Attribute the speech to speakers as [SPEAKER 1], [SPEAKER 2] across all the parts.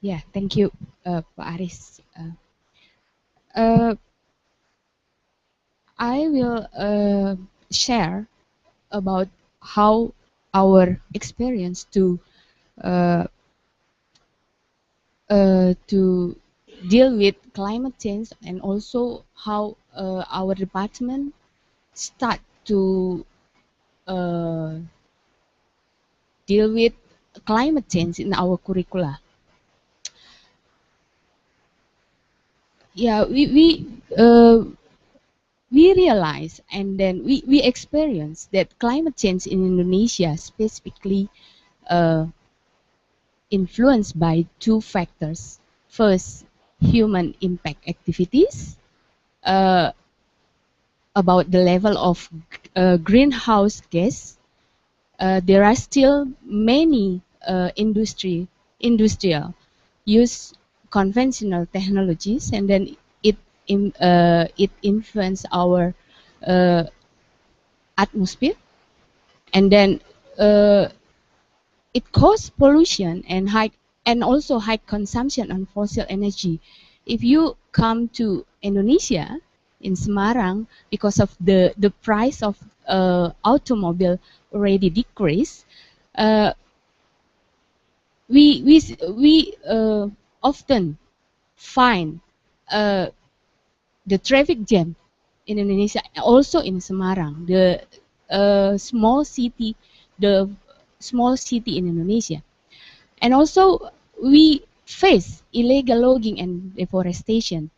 [SPEAKER 1] Yeah, thank you, Pak Aris. Uh, I will share about how our experience uh, to deal with climate change, and also how our department start to uh, deal with climate change in our curricula. Yeah, we realize, and then we experience that climate change in Indonesia specifically uh, influenced by two factors. First, human impact activities, uh, about the level of greenhouse gas. There are still many industrial use conventional technologies, and then it influence our uh, atmosphere, and then uh, it causes pollution and also high consumption on fossil energy. If you come to Indonesia in Semarang, because of the price of automobile already decreased, uh, we often find uh, the traffic jam in Indonesia, also in Semarang, the small city in Indonesia. And also, we face illegal logging and deforestation.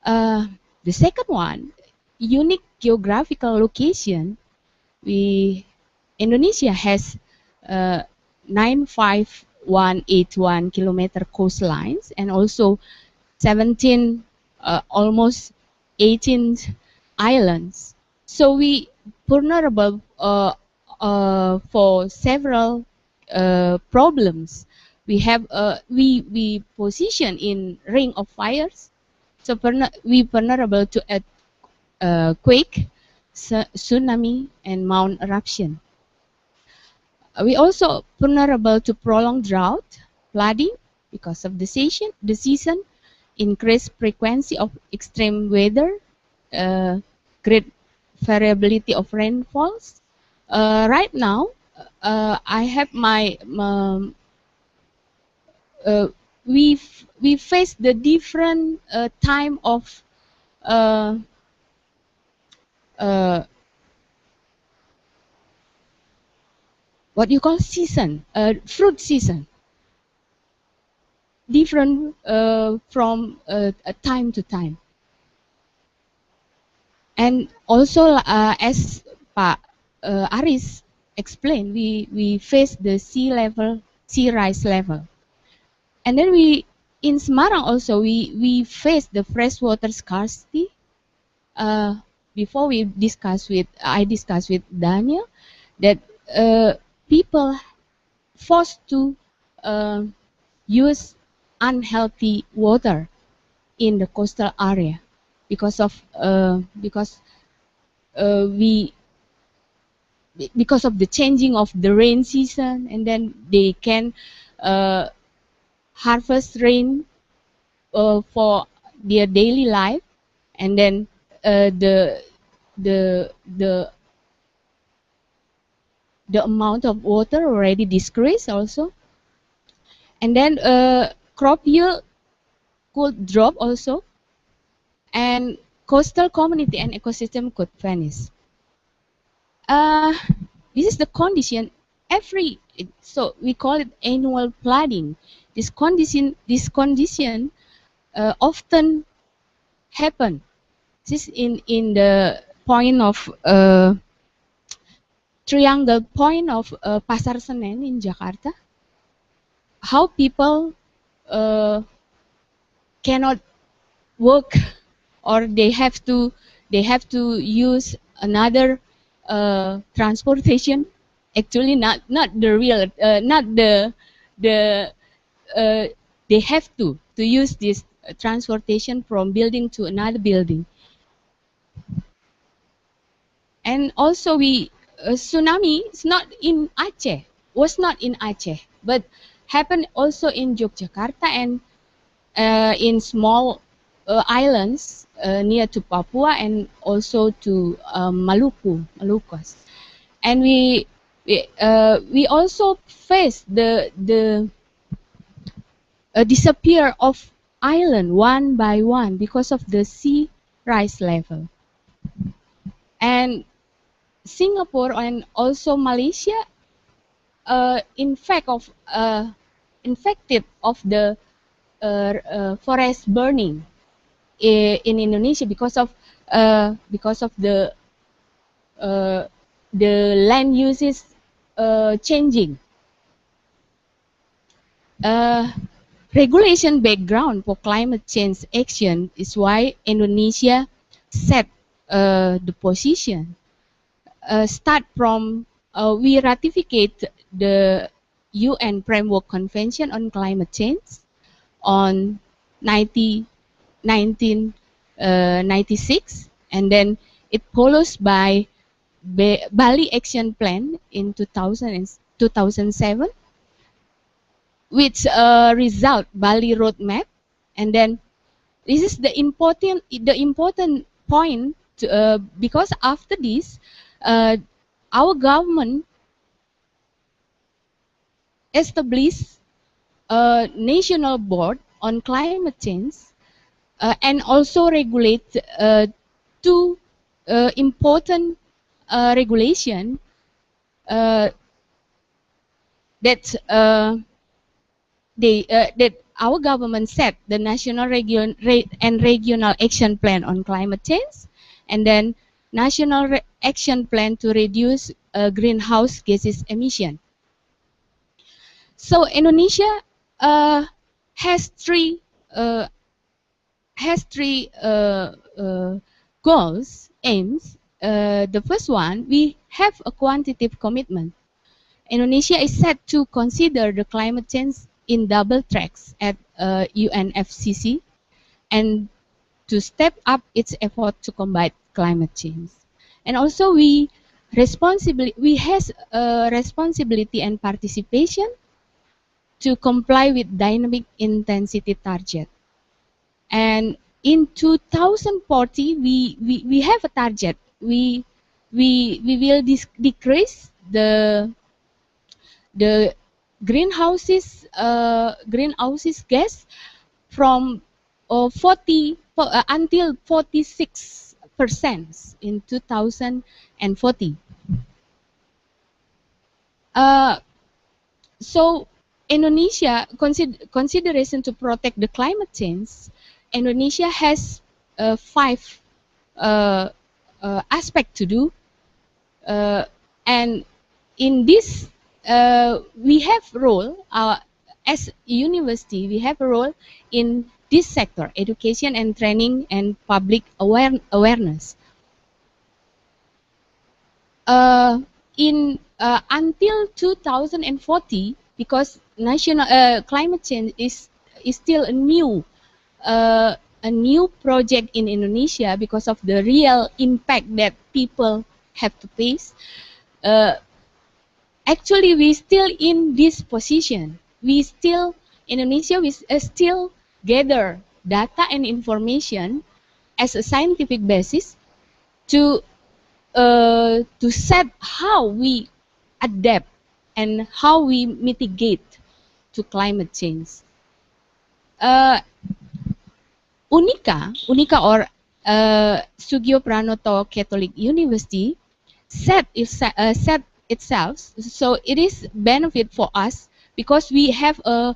[SPEAKER 1] Uh, the second one, unique geographical location. We Indonesia has 95181 kilometer coastlines, and also 17, almost 18 islands. So we vulnerable for several problems. We position in ring of fires, so we vulnerable to a quake, tsunami, and mount eruption. We also vulnerable to prolonged drought, flooding because of the season, increased frequency of extreme weather, great variability of rainfalls. Right now, I have uh, we face the different time of uh, uh, what you call season, fruit season, different from time to time. And also, as Pak Aris explained, we face the sea rise level. And then in Semarang also, we face the freshwater scarcity. Uh, Before I discussed with Daniel that uh, people forced to uh, use unhealthy water in the coastal area because we because of the changing of the rain season, and then they can uh, harvest rain for their daily life, and then the the the the amount of water already decreased also, and then crop yield could drop also, and coastal community and ecosystem could vanish. uh, this is the condition every so we call it annual flooding. This condition often happen. This is in the point of triangle point of Pasar Senen in Jakarta. How people uh, cannot work, or they have to use another transportation. Actually, not the real, not the uh, they have to use this transportation from building to another building. And also, we tsunami is not in Aceh, was not in Aceh, but happened also in Yogyakarta and in small islands near to Papua and also to Malucos. And we also face the disappear of island one by one because of the sea rise level. And Singapore and also Malaysia, in fact, infected of the forest burning in Indonesia because of uh, the land uses changing. Regulation background for climate change action is why Indonesia set the position. Start from we ratificate the UN Framework Convention on Climate Change on 1996, and then it follows by Bali Action Plan in 2007, which result Bali Roadmap, and then this is the important point because after this, our government established a national board on climate change and also regulate two important regulation uh, that that our government set the national and regional action plan on climate change, and then national action plan to reduce greenhouse gases emission. So Indonesia uh, has three uh, goals, aims. The first one, we have a quantitative commitment. Indonesia is set to consider the climate change in double tracks at UNFCCC and to step up its effort to combat climate change. And also we has responsibility and participation to comply with dynamic intensity target. And in 2040, we have a target. We will decrease the greenhouses gas from 40 until 46% in 2040. So Indonesia consideration to protect the climate change. Indonesia has five aspects to do, and in this we have role as university. We have a role in this sector: education and training and public awareness. Until 2040, because national climate change is still a new project in Indonesia because of the real impact that people have to face. Actually, we still in this position. Indonesia still gather data and information as a scientific basis to set how we adapt and how we mitigate to climate change. Unika or Sugio Pranoto Catholic University set itself, so it is benefit for us because we have a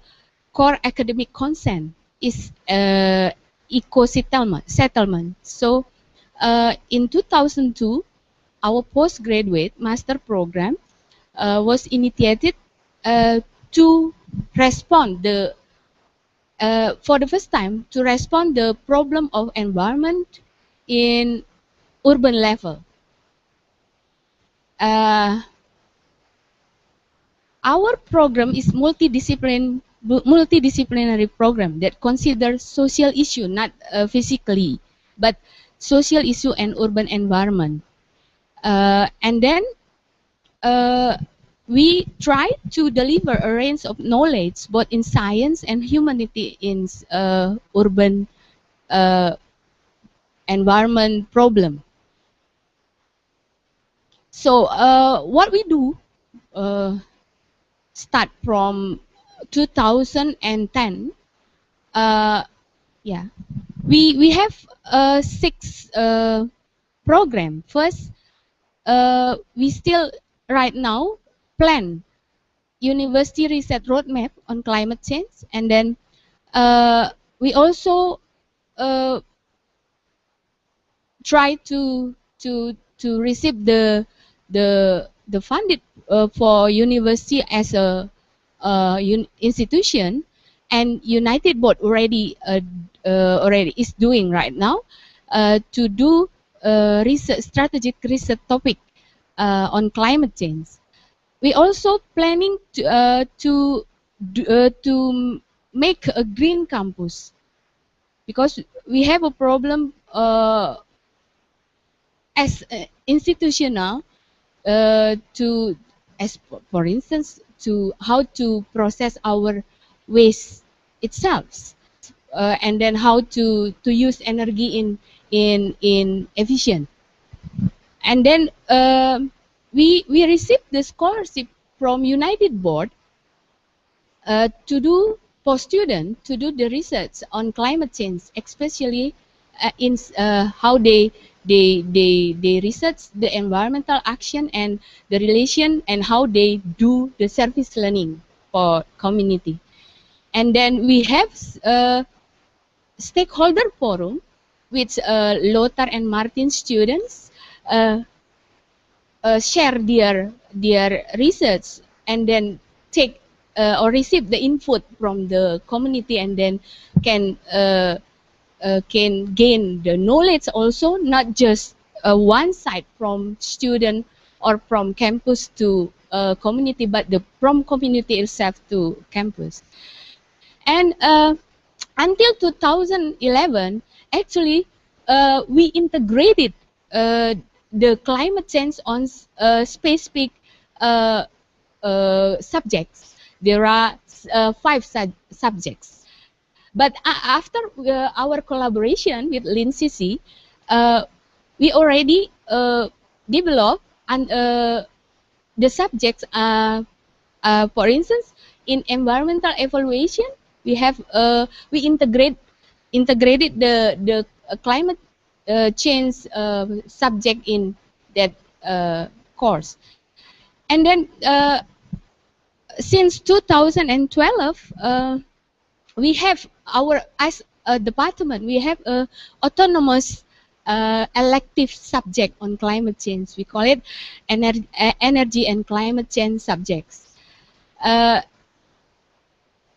[SPEAKER 1] core academic consent is eco settlement. So in 2002, our postgraduate master program was initiated to respond for the first time to respond the problem of environment in urban level. Our program is multidisciplinary program that considers social issue, not physically, but social issue and urban environment. And then we try to deliver a range of knowledge both in science and humanity in urban uh, environment problem. So what we do uh, start from 2010. Uh, yeah, we have 6 program. First, we still right now plan university research roadmap on climate change, and then we also uh, try to receive the funded for university as a institution, and United Board already is doing right now to do research strategic research topic on climate change. We also planning to make a green campus, because we have a problem as institutional to, as for instance, to how to process our waste itself, and then how to use energy in efficient. And then we received the scholarship from United Board to do for students to do the research on climate change, especially in how they research the environmental action and the relation, and how they do the service learning for community. And then we have stakeholder forum with Lothar and Martin students uh, share their research, and then take or receive the input from the community, and then can can gain the knowledge also, not just one side from student or from campus to community, but the from community itself to campus. And until 2011, actually, we integrated the climate change on specific uh, subjects. There are 5 subjects. But after our collaboration with LINCC, we already developed and the subjects. For instance, in environmental evaluation, we have we integrated the climate change subject in that course. And then since 2012, we have our, as a department, we have a autonomous elective subject on climate change. We call it energy and climate change subjects. And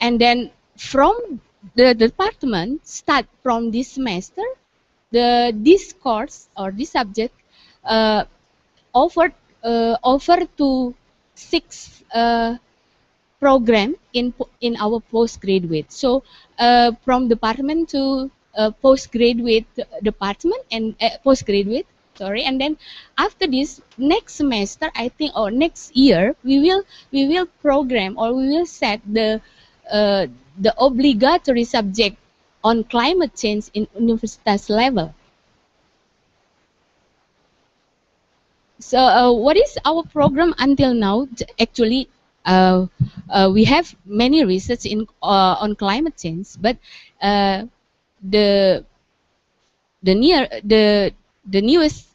[SPEAKER 1] then from the department, start from this semester, this course or this subject uh, offered offer to 6 program in our postgraduate. So from department to postgraduate department, and postgraduate, sorry. And then after this, next semester, I think, or next year, we will program, or we will set uh, the obligatory subject on climate change in universitas level. So what is our program until now? Actually, we have many research in on climate change, but uh, the the newest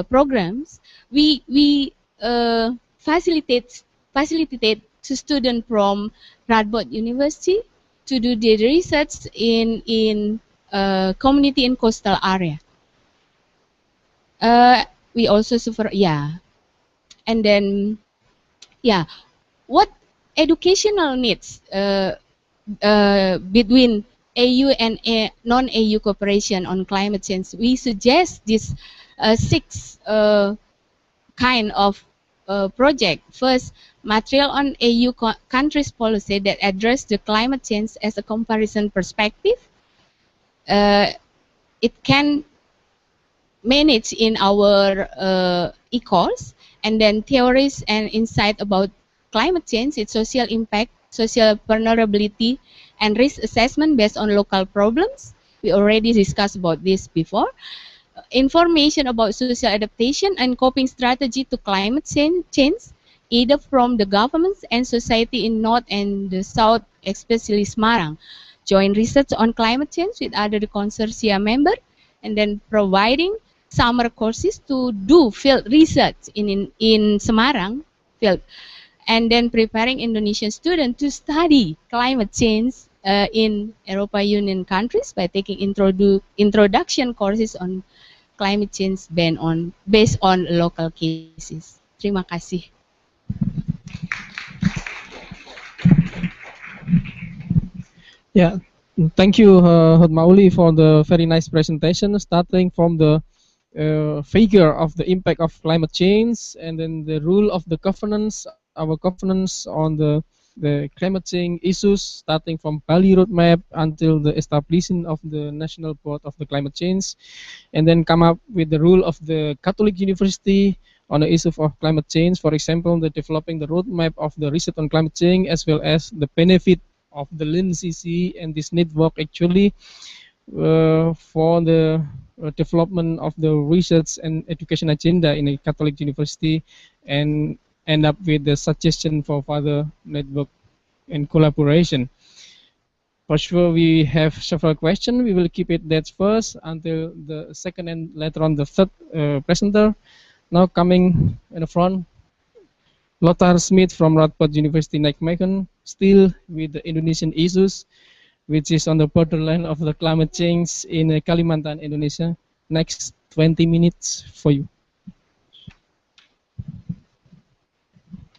[SPEAKER 1] programs, we facilitate to students from Radboud University to do the research in community in coastal area. We also suffer, yeah. And then, yeah, what educational needs between AU and non-AU cooperation on climate change? We suggest this 6 kind of project. First, material on AU countries policy that address the climate change as a comparison perspective. It can manage in our e-course. And then theories and insight about climate change, its social impact, social vulnerability, and risk assessment based on local problems. We already discussed about this before. Information about social adaptation and coping strategy to climate change, either from the governments and society in North and the South, especially Semarang. Joint research on climate change with other consortia member, and then providing summer courses to do field research in Semarang field, and then preparing Indonesian students to study climate change in Europa Union countries by taking introduction courses on climate change based on local cases. Terima kasih.
[SPEAKER 2] Yeah, thank you, Mauli, for the very nice presentation, starting from the figure of the impact of climate change, and then the role of the governance, our governance on the climate change issues, starting from Bali roadmap until the establishing of the National Board of the Climate Change, and then come up with the role of the Catholic University on the issue of climate change. For example, the developing the roadmap of the research on climate change, as well as the benefit of the LINCC and this network actually for the development of the research and education agenda in a Catholic university, and end up with the suggestion for further network and collaboration. For sure, we have several questions. We will keep it that first until the second and later on the third presenter. Now coming in the front, Lothar Smith from Radboud University Nijmegen, still with the Indonesian issues, which is on the borderline of the climate change in Kalimantan, Indonesia. Next 20 minutes for you.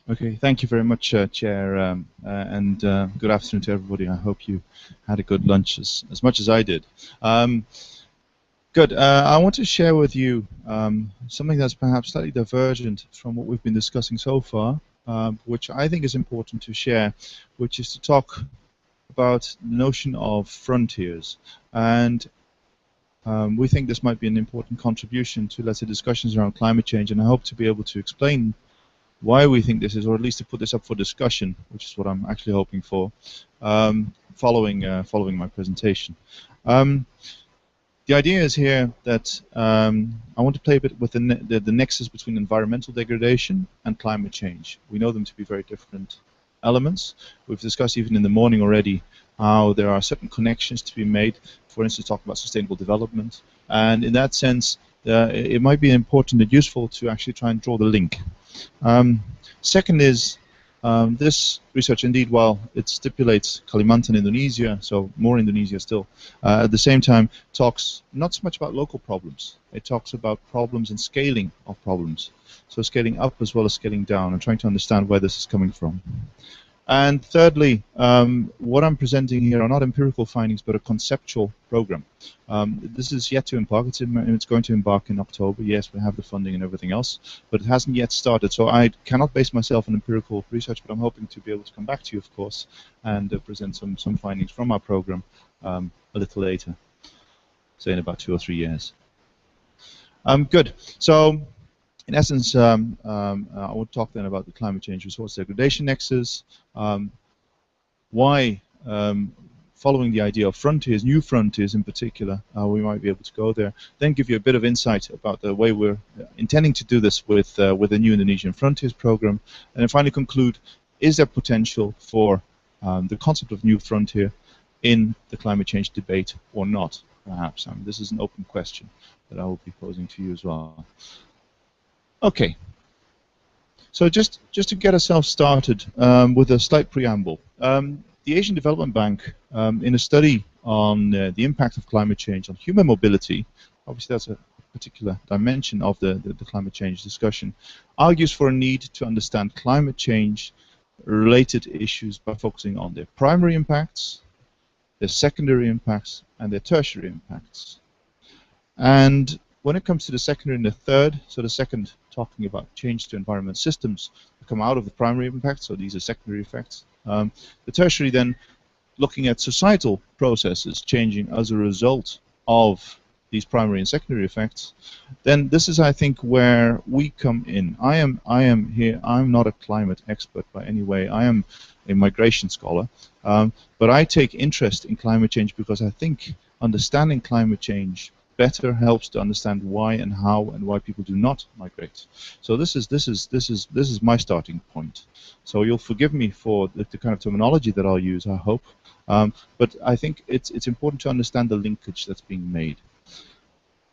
[SPEAKER 3] Okay, thank you very much, Chair, and good afternoon to everybody. I hope you had a good lunch as much as I did. Good. I want to share with you something that's perhaps slightly divergent from what we've been discussing so far, which I think is important to share, which is to talk about the notion of frontiers. And we think this might be an important contribution to, let's say, discussions around climate change, and I hope to be able to explain why we think this is, or at least to put this up for discussion, which is what I'm actually hoping for, following my presentation. The idea is here that I want to play a bit with the nexus between environmental degradation and climate change. We know them to be very different elements. We've discussed even in the morning already how there are certain connections to be made, for instance, talk about sustainable development. And in that sense, it might be important and useful to actually try and draw the link. Second is, this research indeed, while it stipulates Kalimantan, Indonesia, so more Indonesia still, at the same time talks not so much about local problems. It talks about problems and scaling of problems. So scaling up as well as scaling down, and trying to understand where this is coming from. And thirdly, what I'm presenting here are not empirical findings, but a conceptual program. This is yet to embark. It's going to embark in October. Yes, we have the funding and everything else, but it hasn't yet started. So I cannot base myself on empirical research, but I'm hoping to be able to come back to you, of course, and present some findings from our program a little later, say in about 2 or 3 years. Good. So, in essence, I will talk then about the climate change resource degradation nexus, why, following the idea of frontiers, new frontiers in particular, we might be able to go there, then give you a bit of insight about the way we're intending to do this with the new Indonesian Frontiers program, and then finally conclude, is there potential for the concept of new frontier in the climate change debate or not, perhaps? I mean, this is an open question that I will be posing to you as well. Okay, so just to get ourselves started with a slight preamble. The Asian Development Bank, in a study on the impact of climate change on human mobility, obviously that's a particular dimension of the climate change discussion, argues for a need to understand climate change related issues by focusing on their primary impacts, their secondary impacts, and their tertiary impacts. And when it comes to the secondary and the third, so the second talking about change to environment systems that come out of the primary impact, so these are secondary effects. The tertiary then looking at societal processes changing as a result of these primary and secondary effects, then this is, I think, where we come in. I am here. I'm not a climate expert by any way. I am a migration scholar, but I take interest in climate change because I think understanding climate change better helps to understand why and how and why people do not migrate. So this is my starting point. So you'll forgive me for the kind of terminology that I'll use, I hope. But I think it's important to understand the linkage that's being made.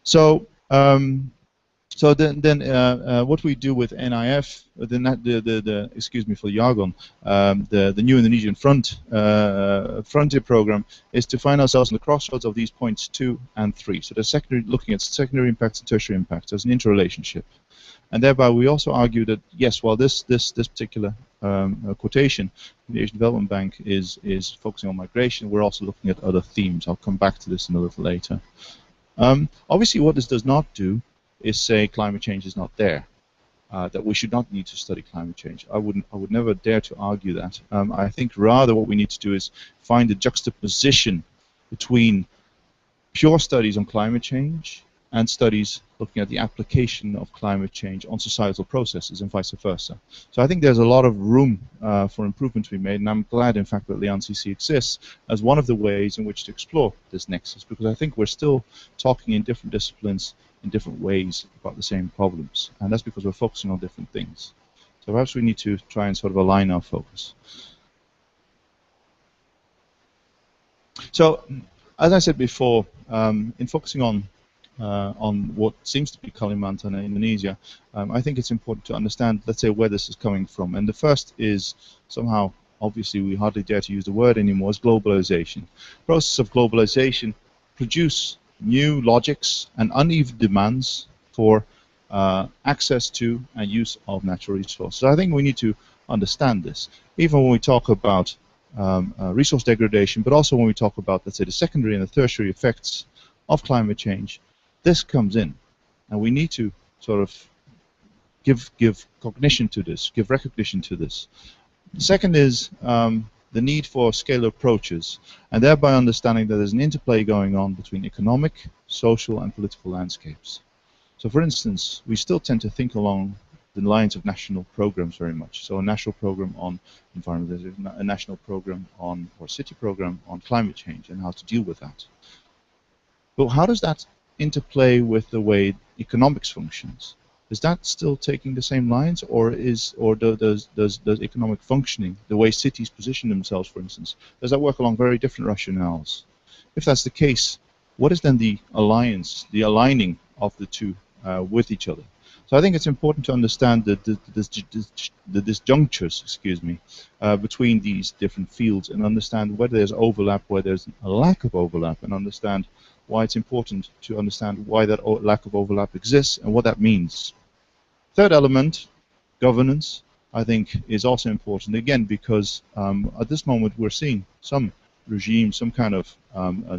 [SPEAKER 3] So then what we do with NIF, the excuse me for the jargon, the New Indonesian Frontier program, is to find ourselves on the crossroads of these points 2 and 3. So the secondary, looking at secondary impacts and tertiary impacts as an interrelationship, and thereby we also argue that yes, while this particular quotation from the Asian Development Bank is focusing on migration, we're also looking at other themes. I'll come back to this in a little later. Obviously, what this does not do is say climate change is not there, that we should not need to study climate change. I would never dare to argue that. I think rather what we need to do is find a juxtaposition between pure studies on climate change and studies looking at the application of climate change on societal processes and vice versa. So I think there's a lot of room for improvement to be made, and I'm glad, in fact, that the CC exists as one of the ways in which to explore this nexus, because I think we're still talking in different disciplines in different ways about the same problems, and that's because we're focusing on different things. So perhaps we need to try and sort of align our focus. So, as I said before, in focusing on what seems to be Kalimantan in Indonesia, I think it's important to understand, let's say, where this is coming from. And the first is somehow, obviously, we hardly dare to use the word anymore, is globalization. The process of globalization produce new logics and uneven demands for access to and use of natural resources. I think we need to understand this, even when we talk about resource degradation, but also when we talk about, let's say, the secondary and the tertiary effects of climate change. This comes in, and we need to sort of give cognition to this, give recognition to this. The second is the need for scale approaches, and thereby understanding that there's an interplay going on between economic, social, and political landscapes. So, for instance, we still tend to think along the lines of national programs very much. So a national program on environment, a national program on, or city program on climate change and how to deal with that. But how does that interplay with the way economics functions? Is that still taking the same lines, or does economic functioning, the way cities position themselves, for instance, does that work along very different rationales? If that's the case, what is then the alliance, the aligning of the two with each other? So I think it's important to understand the disjunctures, excuse me, between these different fields, and understand whether there's overlap, where there's a lack of overlap, and understand why it's important to understand why that lack of overlap exists and what that means. Third element, governance, I think is also important, again, because at this moment we're seeing some regime, some kind of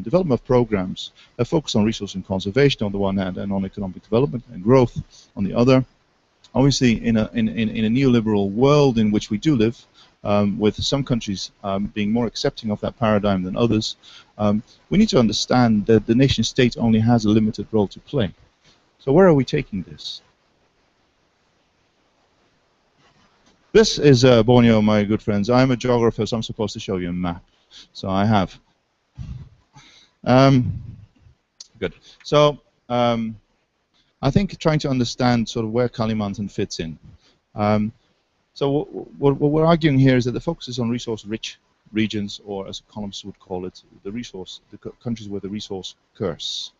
[SPEAKER 3] development of programs that focus on resource and conservation on the one hand, and on economic development and growth on the other. Obviously, in a neoliberal world in which we do live, with some countries being more accepting of that paradigm than others, we need to understand that the nation state only has a limited role to play. So where are we taking this? This is Borneo, my good friends. I'm a geographer, so I'm supposed to show you a map. So I have. Good. So I think trying to understand sort of where Kalimantan fits in. So what we're arguing here is that the focus is on resource-rich regions, or as economists would call it, the countries with the resource curse.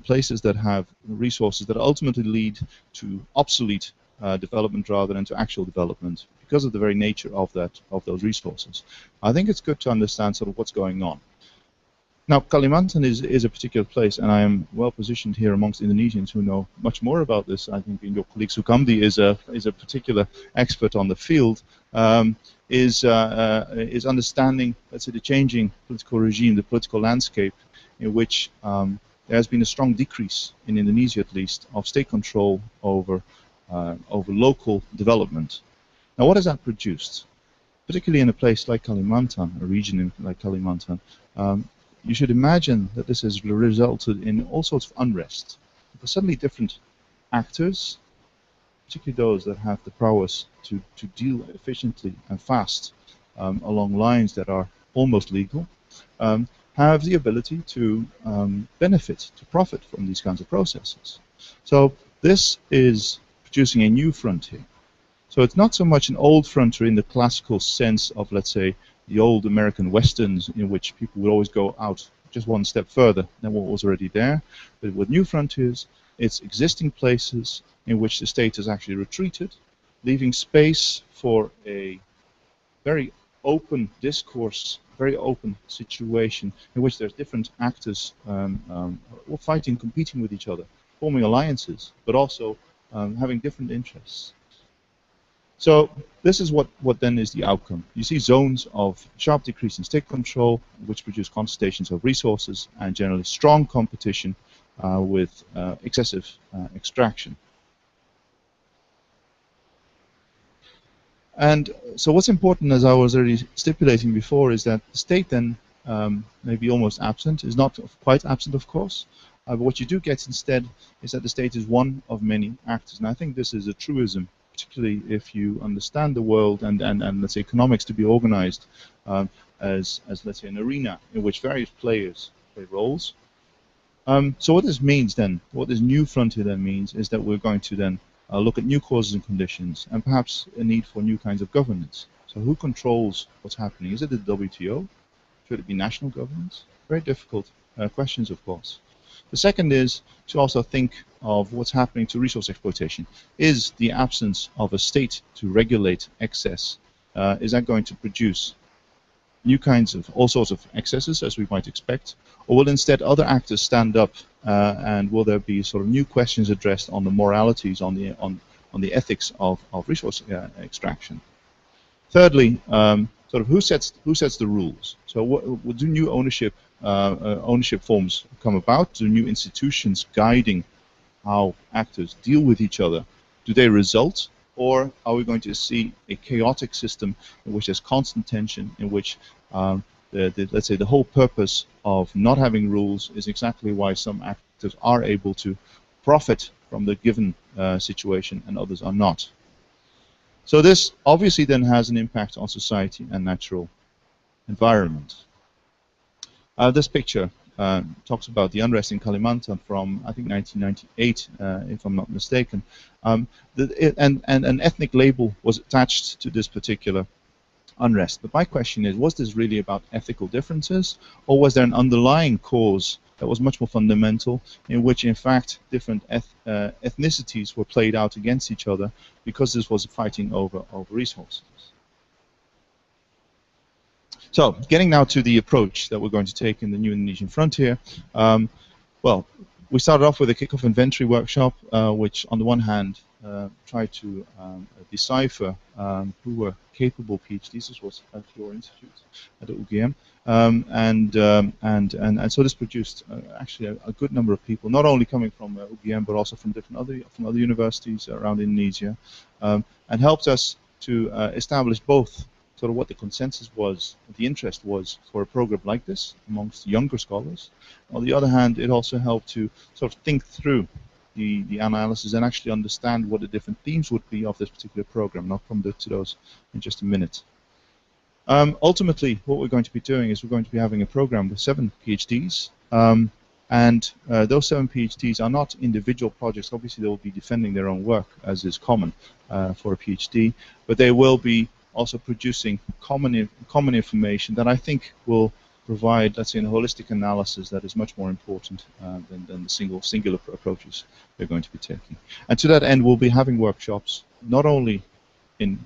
[SPEAKER 3] Places that have resources that ultimately lead to obsolete development rather than to actual development, because of the very nature of those resources. I think it's good to understand sort of what's going on. Now, Kalimantan is a particular place, and I am well positioned here amongst Indonesians who know much more about this. I think your colleague Sukamdi is a particular expert on the field. Is understanding, let's say, the changing political regime, the political landscape, in which there has been a strong decrease in Indonesia, at least, of state control over local development. Now, what has that produced? Particularly in a place like Kalimantan, a region like Kalimantan, you should imagine that this has resulted in all sorts of unrest. Because suddenly different actors, particularly those that have the prowess to deal efficiently and fast along lines that are almost legal, have the ability to benefit, to profit from these kinds of processes. So this is producing a new frontier. So it's not so much an old frontier in the classical sense of, let's say, the old American westerns in which people would always go out just one step further than what was already there. But with new frontiers, it's existing places in which the state has actually retreated, leaving space for a very open discourse, very open situation in which there's different actors fighting, competing with each other, forming alliances, but also having different interests. So this is what then is the outcome. You see zones of sharp decrease in state control, which produce concentrations of resources and generally strong competition with excessive extraction. And so what's important, as I was already stipulating before, is that the state then may be almost absent, is not quite absent, of course, but what you do get instead is that the state is one of many actors. And I think this is a truism, particularly if you understand the world and let's say economics to be organized as let's say an arena in which various players play roles. So what this means then, what this new frontier then means, is that we're going to then look at new causes and conditions and perhaps a need for new kinds of governance. So who controls what's happening? Is it the WTO? Should it be national governments? Very difficult questions, of course. The second is to also think of what's happening to resource exploitation. Is the absence of a state to regulate excess, is that going to produce new kinds of all sorts of excesses, as we might expect, or will instead other actors stand up and will there be sort of new questions addressed on the moralities, on the ethics of resource extraction? Thirdly, sort of who sets the rules? So what do new ownership forms come about? Do new institutions guiding how actors deal with each other, do they result? Or are we going to see a chaotic system in which there's constant tension, in which let's say the whole purpose of not having rules is exactly why some actors are able to profit from the given situation and others are not? So this obviously then has an impact on society and natural environment. This picture talks about the unrest in Kalimantan from, I think, 1998, if I'm not mistaken. And an ethnic label was attached to this particular unrest. But my question is, was this really about ethical differences, or was there an underlying cause that was much more fundamental, in which, in fact, different ethnicities were played out against each other because this was fighting over resources? So, getting now to the approach that we're going to take in the new Indonesian frontier. Well, we started off with a kickoff inventory workshop, which on the one hand tried to decipher who were capable PhDs. This was at your institute at the UGM, and so this produced actually a good number of people, not only coming from UGM but also from other universities around Indonesia, and helped us to establish both sort of what the consensus was, the interest was for a program like this amongst younger scholars. On the other hand, it also helped to sort of think through the analysis and actually understand what the different themes would be of this particular program. And I'll come to those in just a minute. Ultimately, what we're going to be doing is we're going to be having a program with 7 PhDs. And those 7 PhDs are not individual projects. Obviously, they will be defending their own work, as is common for a PhD, but they will be also producing common information that I think will provide, let's say, a holistic analysis that is much more important than the singular approaches they're going to be taking. And to that end, we'll be having workshops not only in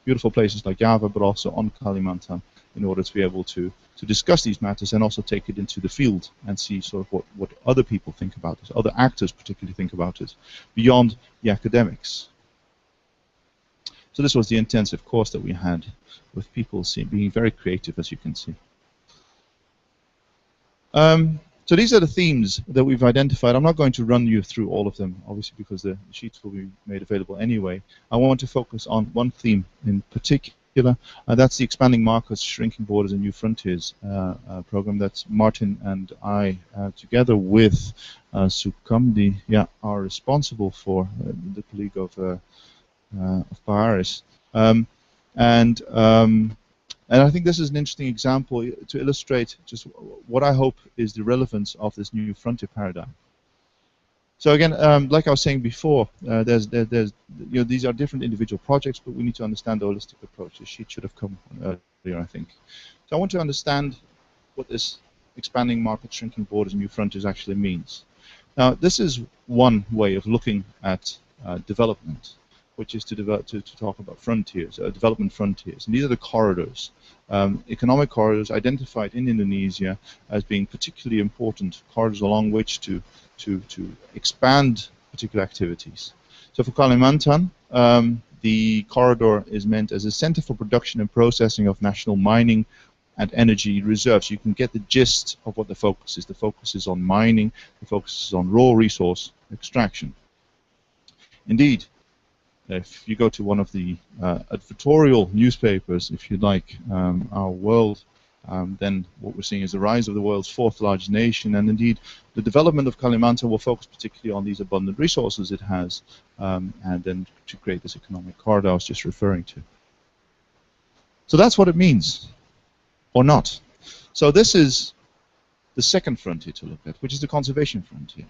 [SPEAKER 3] beautiful places like Java, but also on Kalimantan, in order to be able to discuss these matters and also take it into the field and see sort of what other people think about it, other actors particularly think about it, beyond the academics. So this was the intensive course that we had, with people being very creative, as you can see. So these are the themes that we've identified. I'm not going to run you through all of them, obviously, because the sheets will be made available anyway. I want to focus on one theme in particular, particular. That's the Expanding Markets, Shrinking Borders and New Frontiers program that Martin and I, together with Sukamdi, are responsible for, the colleague of Paris. And I think this is an interesting example to illustrate just what I hope is the relevance of this new frontier paradigm. So again, like I was saying before, these are different individual projects, but we need to understand the holistic approach. The sheet should have come earlier, I think. So I want to understand what this expanding market, shrinking borders, and new frontiers actually means. Now, this is one way of looking at development, which is to talk about frontiers, development frontiers. And these are the corridors, economic corridors identified in Indonesia as being particularly important corridors along which to expand particular activities. So for Kalimantan, the corridor is meant as a center for production and processing of national mining and energy reserves. You can get the gist of what the focus is. The focus is on mining, the focus is on raw resource extraction. Indeed, if you go to one of the advertorial newspapers, if you like, Our World, then what we're seeing is the rise of the world's fourth largest nation, and indeed the development of Kalimantan will focus particularly on these abundant resources it has, and then to create this economic corridor I was just referring to. So that's what it means, or not. So this is the second frontier to look at, which is the conservation frontier.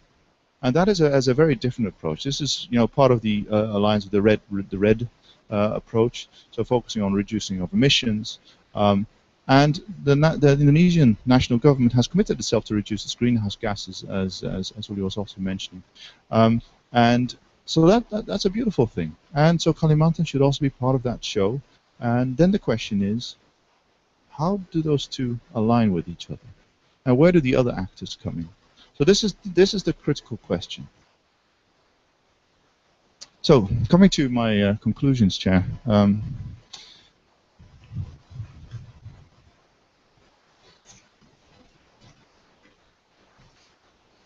[SPEAKER 3] And that is a very different approach. This is, part of the alliance of the red approach, so focusing on reducing of emissions. And the Indonesian national government has committed itself to reduce its greenhouse gases, as Uli was also mentioning. And so that's a beautiful thing. And so Kalimantan should also be part of that show. And then the question is, how do those two align with each other? And where do the other actors come in? So this is the critical question. So coming to my conclusions, Chair.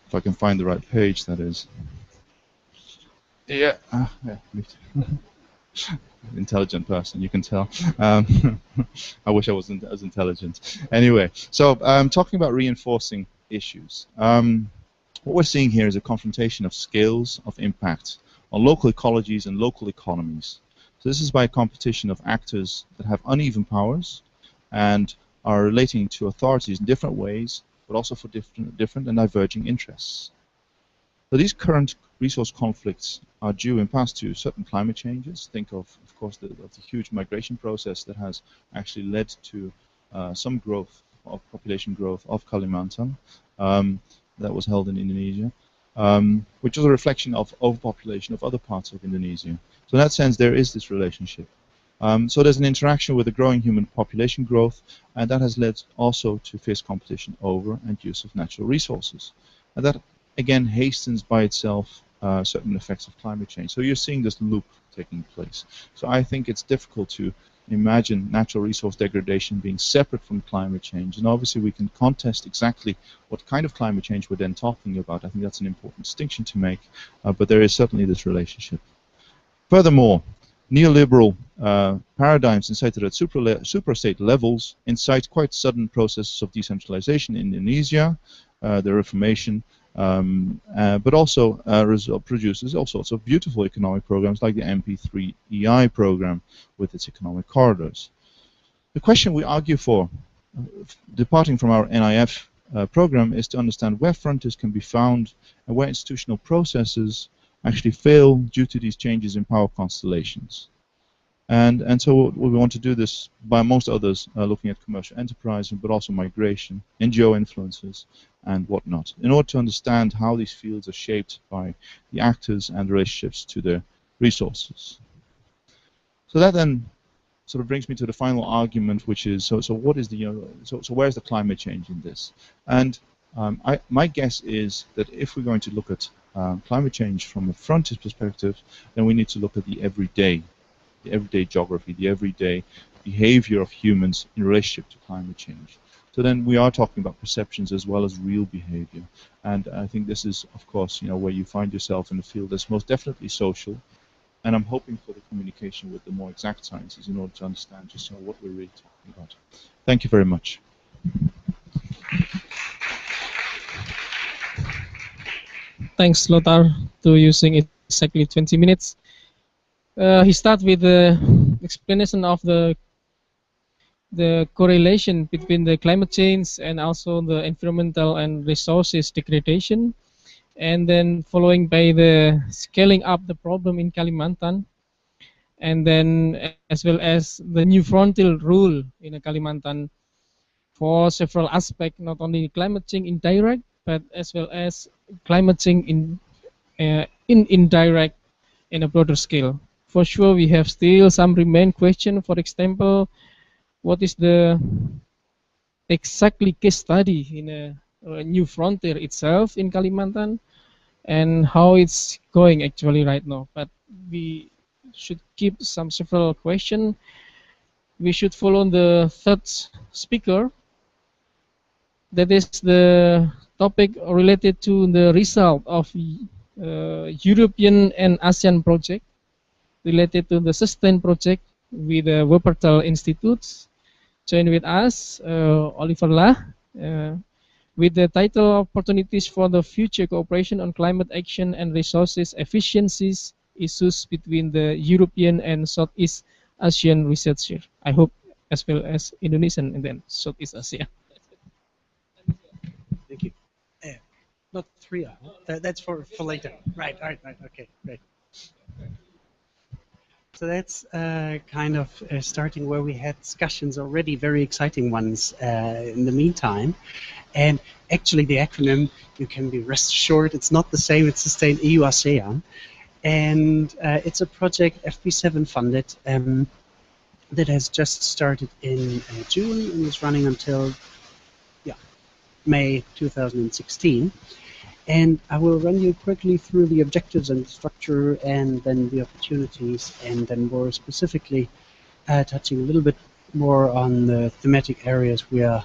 [SPEAKER 3] If I can find the right page, that is. Yeah. Me too. Intelligent person, you can tell. I wish I wasn't as intelligent. Anyway, so talking about reinforcing issues. What we're seeing here is a confrontation of scales of impact on local ecologies and local economies. So this is by a competition of actors that have uneven powers and are relating to authorities in different ways, but also for different and diverging interests. So these current resource conflicts are due in part to certain climate changes. Think of course, the huge migration process that has actually led to some growth of population growth of Kalimantan that was held in Indonesia, which is a reflection of overpopulation of other parts of Indonesia. So in that sense, there is this relationship. So there's an interaction with the growing human population growth, and that has led also to fierce competition over and use of natural resources. And that, again, hastens by itself certain effects of climate change. So you're seeing this loop taking place. So I think it's difficult to imagine natural resource degradation being separate from climate change. And obviously we can contest exactly what kind of climate change we're then talking about. I think that's an important distinction to make, but there is certainly this relationship. Furthermore, neoliberal paradigms incited at suprastate levels incite quite sudden processes of decentralization in Indonesia, the Reformation, but also produces all sorts of beautiful economic programs like the MP3EI program with its economic corridors. The question we argue for, departing from our NIF program, is to understand where frontiers can be found and where institutional processes actually fail due to these changes in power constellations. And so we want to do this by, amongst others, looking at commercial enterprise, but also migration, NGO influences, and whatnot, in order to understand how these fields are shaped by the actors and relationships to their resources. So that then sort of brings me to the final argument, which is, so what is the, so where's the climate change in this? And my guess is that if we're going to look at climate change from a frontier perspective, then we need to look at the everyday geography, the everyday behavior of humans in relationship to climate change. So then we are talking about perceptions as well as real behavior. And I think this is, of course, where you find yourself in a field that's most definitely social, And I'm hoping for the communication with the more exact sciences in order to understand just what we're really talking about. Thank you very much.
[SPEAKER 2] Thanks, Lothar, to using exactly 20 minutes. He start with the explanation of the correlation between the climate change and also the environmental and resources degradation, and then following by the scaling up the problem in Kalimantan, and then as well as the new frontier rule in Kalimantan for several aspects, not only climate change indirect, but as well as climate change in indirect in a broader scale. For sure, we have still some remain question. For example, what is the exactly case study in a new frontier itself in Kalimantan, and how it's going actually right now. But we should keep some several questions. We should follow the third speaker. That is the topic related to the result of European and ASEAN project related to the SUSTAIN project with the Wuppertal Institutes. Join with us, Oliver Lah, with the title Opportunities for the Future Cooperation on Climate Action and Resources Efficiencies Issues between the European and Southeast Asian Researcher. I hope as well as Indonesian and then Southeast Asia.
[SPEAKER 4] Thank you. Not 3 hours. That's for later. Right. Okay, great. So that's kind of starting where we had discussions already, very exciting ones in the meantime. And actually the acronym, you can be rest assured, it's not the same, it's SUSTAIN EU ASEAN. And it's a project FP7 funded that has just started in June and is running until May 2016. And I will run you quickly through the objectives and structure and then the opportunities, and then more specifically touching a little bit more on the thematic areas we are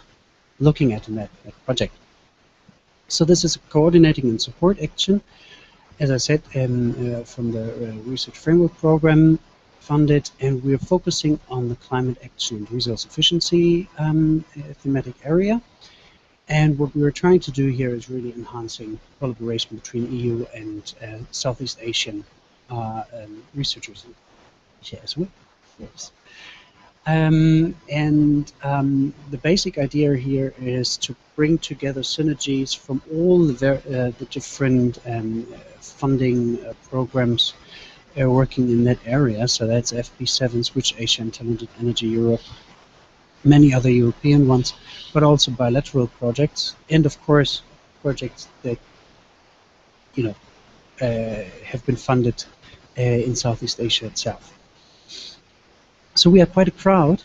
[SPEAKER 4] looking at in that project. So this is a coordinating and support action, as I said, from the Research Framework Program funded, and we're focusing on the climate action and resource efficiency thematic area. And what we were trying to do here is really enhancing collaboration between EU and Southeast Asian researchers as well. Yes. The basic idea here is to bring together synergies from all the different funding programs working in that area. So that's FP7, Switch Asia, and Talented Energy Europe, many other European ones, but also bilateral projects, and of course projects that have been funded in Southeast Asia itself. So we are quite a crowd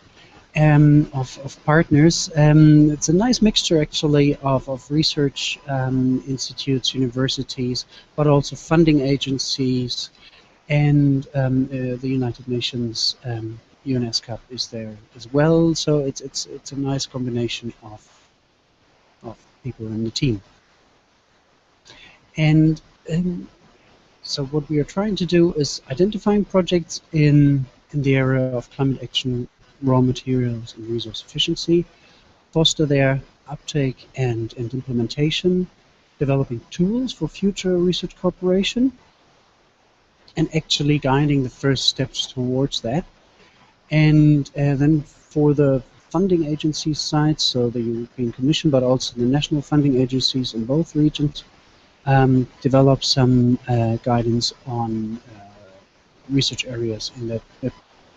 [SPEAKER 4] of partners. It's a nice mixture actually of research institutes, universities, but also funding agencies, and the United Nations UNESCAP is there as well. So it's a nice combination of people in the team. And so what we are trying to do is identifying projects in the area of climate action, raw materials, and resource efficiency, foster their uptake and implementation, developing tools for future research cooperation, and actually guiding the first steps towards that. And then for the funding agencies side, so the European Commission, but also the national funding agencies in both regions, develop some guidance on research areas in that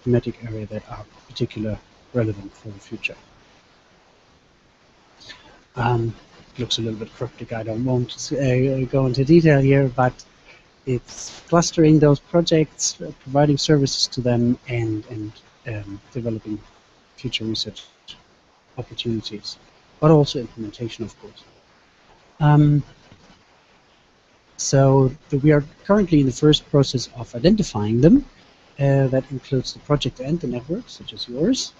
[SPEAKER 4] thematic area that are particularly relevant for the future. Looks a little bit cryptic, I don't want to go into detail here, but it's clustering those projects, providing services to them, and developing future research opportunities, but also implementation, of course. So we are currently in the first process of identifying them. That includes the project and the network, such as yours.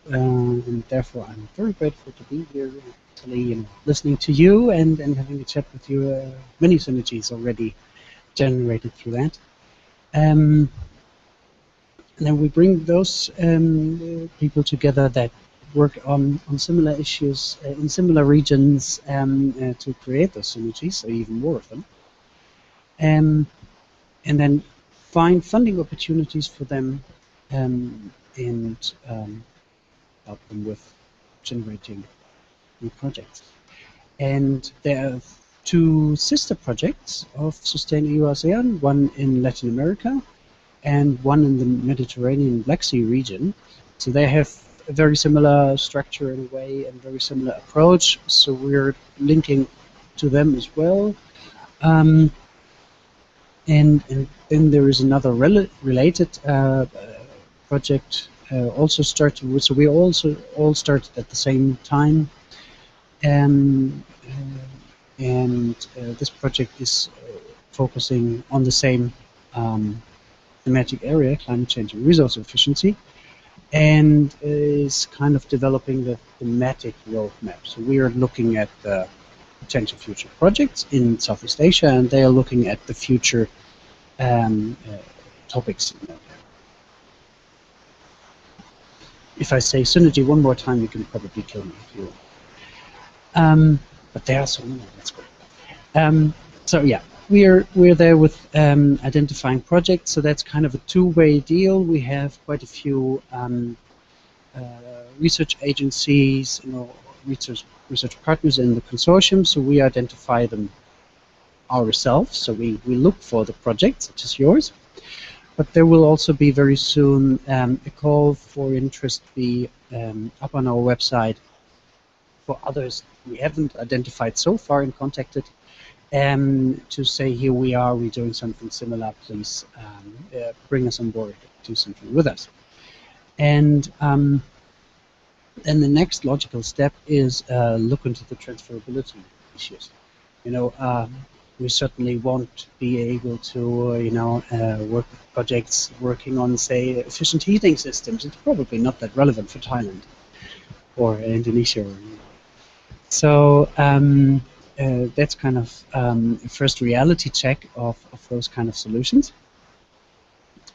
[SPEAKER 4] And therefore, I'm very grateful to be here, actually, listening to you and having a chat with you. Many synergies already generated through that. And then we bring those people together that work on similar issues in similar regions to create those synergies, or even more of them. And then find funding opportunities for them and help them with generating new projects. And there are two sister projects of Sustain EU ASEAN, one in Latin America and one in the Mediterranean Black Sea region. So they have a very similar structure in a way and very similar approach. So we're linking to them as well. And then there is another related project also started with, so we also all started at the same time. And this project is focusing on the same thematic area, climate change and resource efficiency, and is kind of developing the thematic roadmap. So we are looking at the potential future projects in Southeast Asia, and they are looking at the future topics in that area. If I say synergy one more time, you can probably kill me if you want. But there are so many. That's great. So yeah, we're there with identifying projects. So that's kind of a two-way deal. We have quite a few research agencies, research partners in the consortium. So we identify them ourselves. So we look for the projects, such as yours. But there will also be very soon a call for interest be up on our website for others we haven't identified so far and contacted to say, here we are, we're doing something similar, please bring us on board, do something with us. And then the next logical step is look into the transferability issues. We certainly won't be able to, work with projects working on, say, efficient heating systems. It's probably not that relevant for Thailand or Indonesia. So that's kind of a first reality check of those kind of solutions.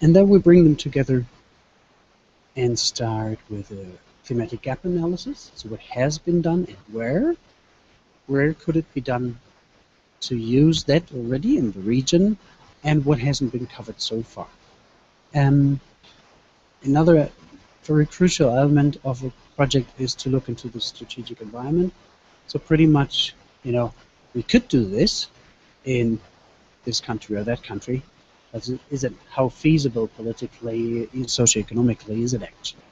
[SPEAKER 4] And then we bring them together and start with a thematic gap analysis. So what has been done and where could it be done to use that already in the region, and what hasn't been covered so far. Another very crucial element of a project is to look into the strategic environment. So pretty much, we could do this in this country or that country, but is it how feasible politically, socioeconomically is it actually?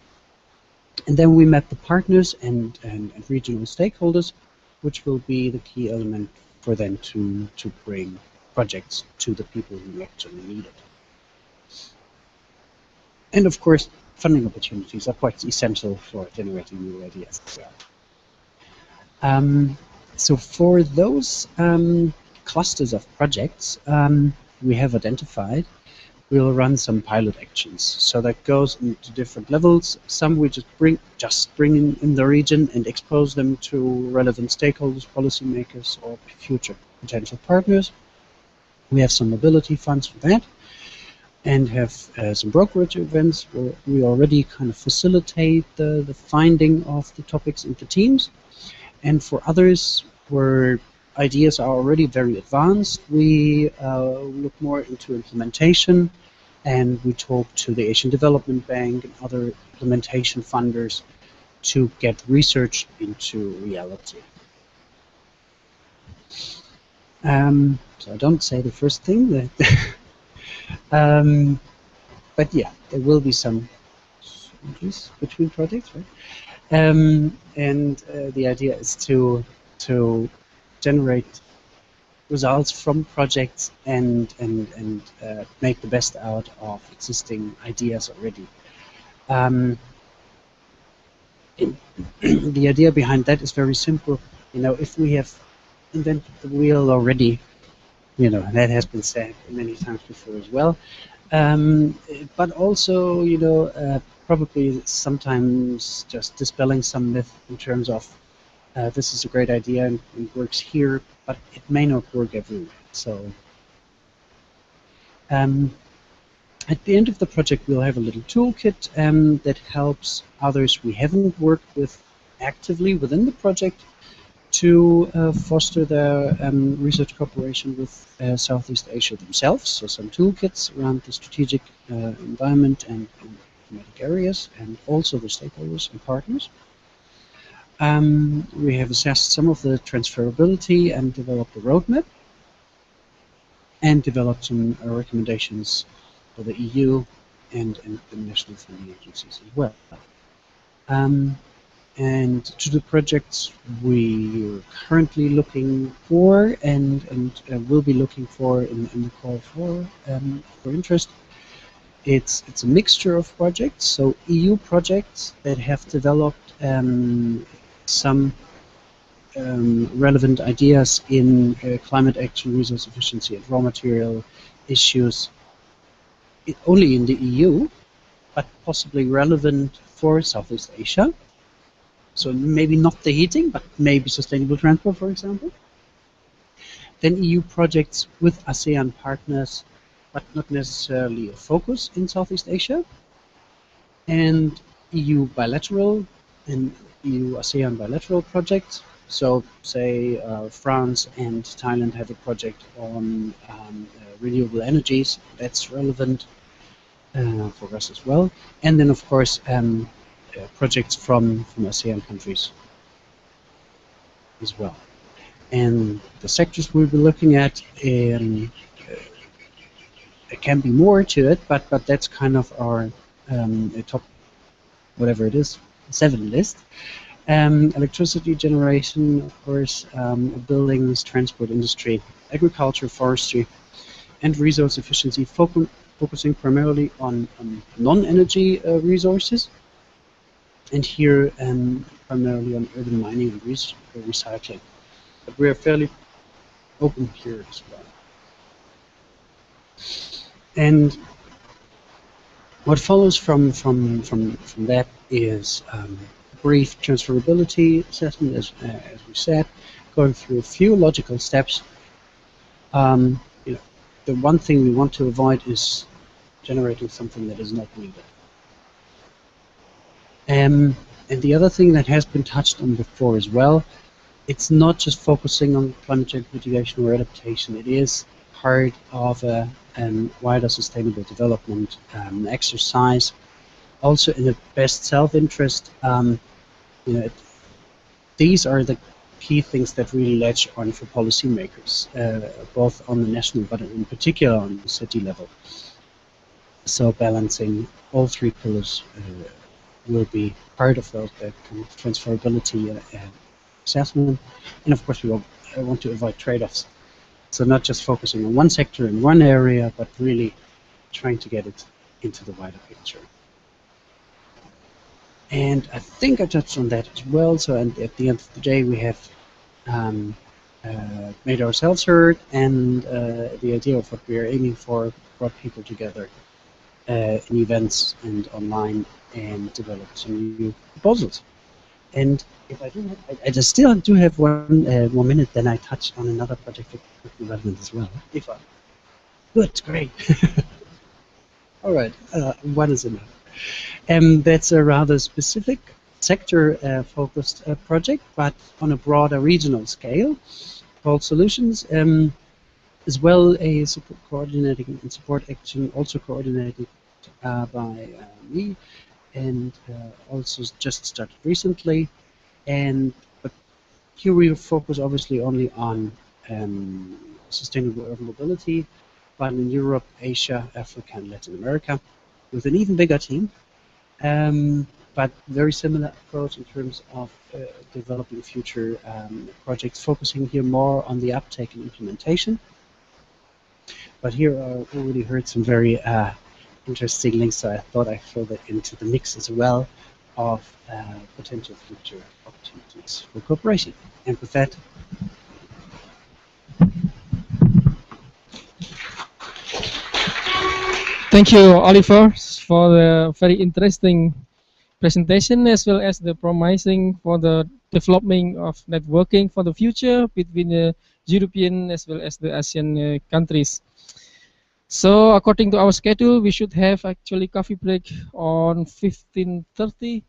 [SPEAKER 4] And then we map the partners and regional stakeholders, which will be the key element for them to bring projects to the people who actually need it. And of course, funding opportunities are quite essential for generating new ideas as well. So for those clusters of projects we have identified, we'll run some pilot actions. So that goes into different levels. Some we just bring in the region and expose them to relevant stakeholders, policymakers, or future potential partners. We have some mobility funds for that, and have some brokerage events where we already kind of facilitate the finding of the topics into teams. And for others where ideas are already very advanced, we look more into implementation, and we talk to the Asian Development Bank and other implementation funders to get research into reality. So I don't say the first thing, but yeah, there will be some synergies between projects, right? And the idea is to generate results from projects and make the best out of existing ideas already. The idea behind that is very simple. If we have invented the wheel already, that has been said many times before as well. But also, probably sometimes just dispelling some myth in terms of this is a great idea and it works here, but it may not work everywhere. So At the end of the project, we'll have a little toolkit that helps others we haven't worked with actively within the project to foster their research cooperation with Southeast Asia themselves. So some toolkits around the strategic environment and thematic areas, and also the stakeholders and partners. We have assessed some of the transferability and developed a roadmap, and developed some recommendations for the EU and the national funding agencies as well. And to the projects we're currently looking for and will be looking for in the call for interest, it's a mixture of projects. So EU projects that have developed some relevant ideas in climate action, resource efficiency, and raw material issues only in the EU, but possibly relevant for Southeast Asia. So maybe not the heating, but maybe sustainable transport, for example. Then EU projects with ASEAN partners, but not necessarily a focus in Southeast Asia. And EU bilateral and EU-ASEAN bilateral projects. So say France and Thailand have a project on renewable energies. That's relevant for us as well. And then, of course, projects from ASEAN countries as well. And the sectors we'll be looking at, there can be more to it, but that's kind of our top, whatever it is, 7 list. Electricity generation, of course, buildings, transport industry, agriculture, forestry, and resource efficiency, focusing primarily on non-energy resources. And here, primarily on urban mining and recycling. But we are fairly open here as well. And what follows from that is brief transferability assessment, as we said, going through a few logical steps. The one thing we want to avoid is generating something that is not needed. And the other thing that has been touched on before as well, it's not just focusing on climate change mitigation or adaptation. It is part of a wider sustainable development exercise. Also, in the best self-interest, these are the key things that really latch on for policymakers, both on the national, but in particular on the city level. So balancing all 3 pillars will be part of that kind of transferability assessment. And of course, we want to avoid trade-offs. So not just focusing on one sector in one area, but really trying to get it into the wider picture. And I think I touched on that as well. So at the end of the day, we have made ourselves heard, and the idea of what we are aiming for brought people together in events and online, and develop some new proposals. And if I do have, I just still do have one more minute, then I touch on another project that could be relevant as well. If I, good, great. All right, one is enough. That's a rather specific sector-focused project, but on a broader regional scale, called Solutions, as well as coordinating and support action, also coordinated by me, and also just started recently. But here we focus obviously only on sustainable urban mobility, but in Europe, Asia, Africa, and Latin America, with an even bigger team, but very similar approach in terms of developing future projects, focusing here more on the uptake and implementation. But here I already heard some very interesting links, so I thought I'd throw that into the mix as well of potential future opportunities for cooperation. And with that,
[SPEAKER 2] Thank you, Oliver, for the very interesting presentation, as well as the promising for the development of networking for the future between the European as well as the ASEAN countries. So according to our schedule, we should have actually coffee break on 15:30.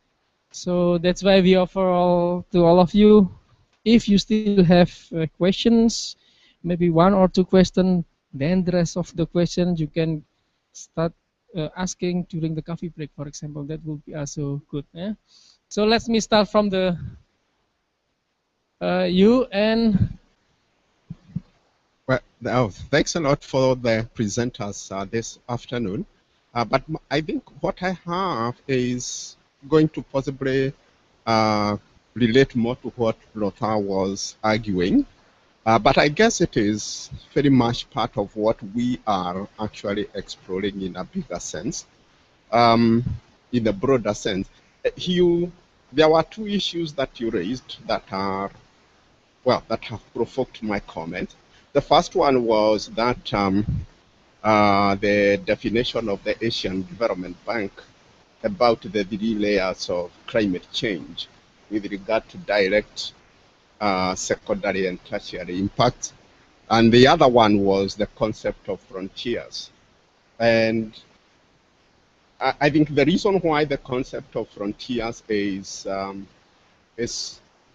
[SPEAKER 2] So that's why we offer to all of you, if you still have questions, maybe one or two questions, then the rest of the questions you can start asking during the coffee break, for example. That will be also good. Yeah? So let me start from the you and
[SPEAKER 5] Well, thanks a lot for the presenters this afternoon. But I think what I have is going to possibly relate more to what Lothar was arguing. But I guess it is very much part of what we are actually exploring in a bigger sense, in a broader sense. There were two issues that you raised that are, well, that have provoked my comment. The first one was that the definition of the Asian Development Bank about the three layers of climate change with regard to direct, secondary, and tertiary impacts. And the other one was the concept of frontiers. And I think the reason why the concept of frontiers is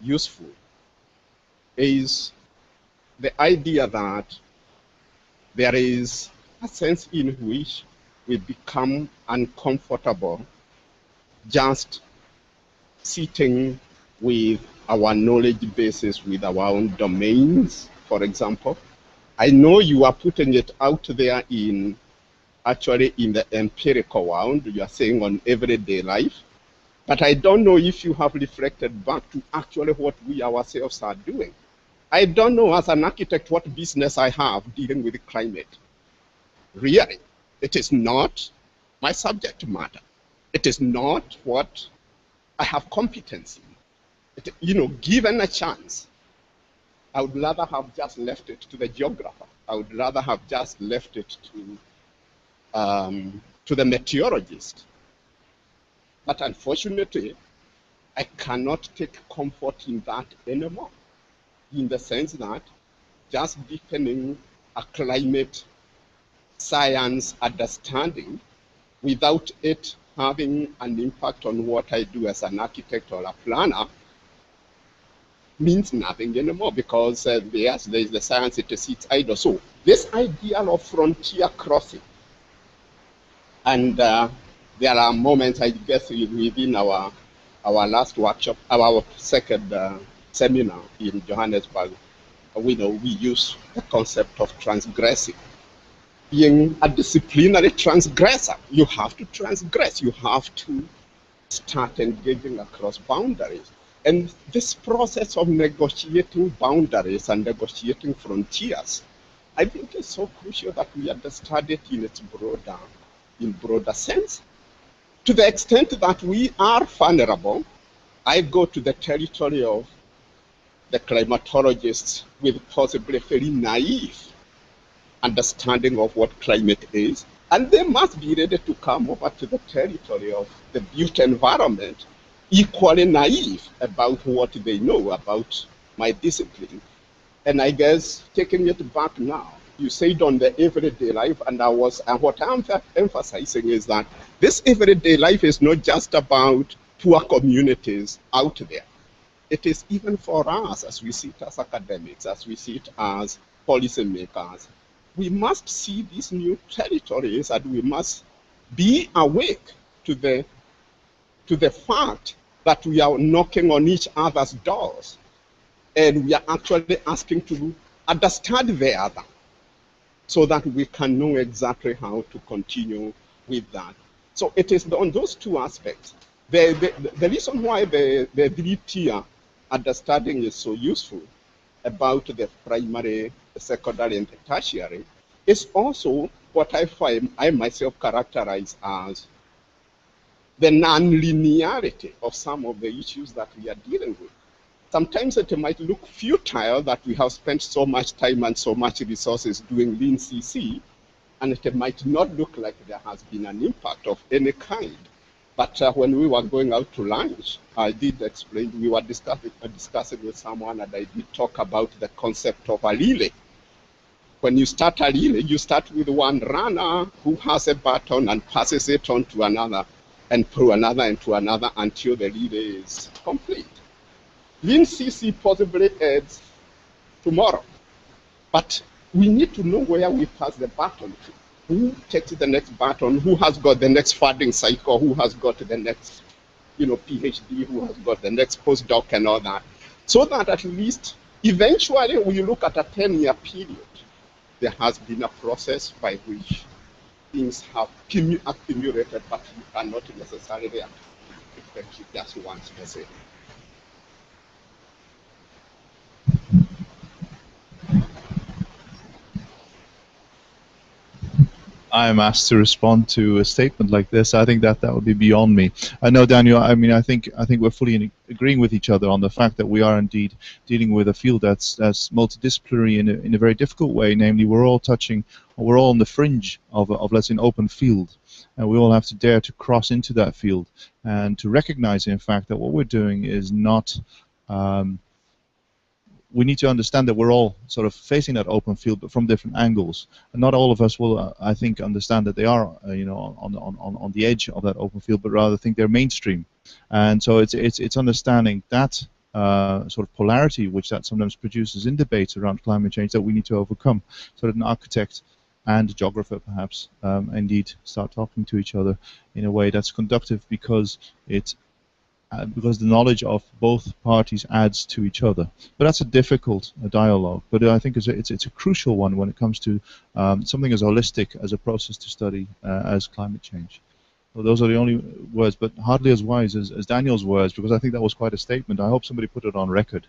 [SPEAKER 5] useful is the idea that there is a sense in which we become uncomfortable just sitting with our knowledge bases, with our own domains, for example. I know you are putting it out there in actually in the empirical world, you are saying on everyday life, but I don't know if you have reflected back to actually what we ourselves are doing. I don't know as an architect what business I have dealing with climate. Really, it is not my subject matter. It is not what I have competence in. Given a chance, I would rather have just left it to the geographer. I would rather have just left it to the meteorologist. But unfortunately, I cannot take comfort in that anymore, in the sense that just deepening a climate science understanding without it having an impact on what I do as an architect or a planner means nothing anymore, because yes, there is the science, it sits idle. So this idea of frontier crossing, and there are moments, I guess, within our last workshop, our second seminar in Johannesburg, we use the concept of transgressing. Being a disciplinary transgressor, you have to transgress, you have to start engaging across boundaries. And this process of negotiating boundaries and negotiating frontiers, I think is so crucial that we understand it in its broader sense. To the extent that we are vulnerable, I go to the territory of the climatologists with possibly very naive understanding of what climate is, and they must be ready to come over to the territory of the built environment, equally naive about what they know about my discipline. And I guess taking it back now, you said on the everyday life, and what I'm emphasizing is that this everyday life is not just about poor communities out there. It is even for us, as we sit as academics, as we sit as policymakers. We must see these new territories, and we must be awake to the fact that we are knocking on each other's doors, and we are actually asking to understand the other, so that we can know exactly how to continue with that. So it is on those two aspects. The reason why the three-tier understanding is so useful about the primary, the secondary, and the tertiary is also what I myself characterize as the non-linearity of some of the issues that we are dealing with. Sometimes it might look futile that we have spent so much time and so much resources doing Lean CC, and it might not look like there has been an impact of any kind. But when we were going out to lunch, I did explain, we were discussing with someone, and I did talk about the concept of a relay, when you start a relay, you start with one runner who has a baton and passes it on to another, and to another, and to another, until the relay is complete. Lean CC possibly ends tomorrow, but we need to know where we pass the baton to. Who takes the next baton? Who has got the next funding cycle? Who has got the next, PhD? Who has got the next postdoc and all that? So that at least eventually, when you look at a 10-year period, there has been a process by which things have accumulated, but you cannot necessarily affect it just once per se.
[SPEAKER 3] I am asked to respond to a statement like this, I think that would be beyond me. I know, Daniel. I mean, I think we're fully agreeing with each other on the fact that we are indeed dealing with a field that's multidisciplinary in a very difficult way. Namely, we're all on the fringe of let's say an open field, and we all have to dare to cross into that field and to recognize, in fact, that what we're doing is not. We need to understand that we're all sort of facing that open field, but from different angles. And not all of us will, I think, understand that they are, on the edge of that open field, but rather think they're mainstream. And so it's understanding that sort of polarity, which that sometimes produces in debates around climate change, that we need to overcome, so that an architect and a geographer, perhaps, indeed start talking to each other in a way that's conductive, because the knowledge of both parties adds to each other. But that's a difficult dialogue. But I think it's a crucial one when it comes to something as holistic as a process to study as climate change. Well, those are the only words, but hardly as wise as Daniel's words, because I think that was quite a statement. I hope somebody put it on record.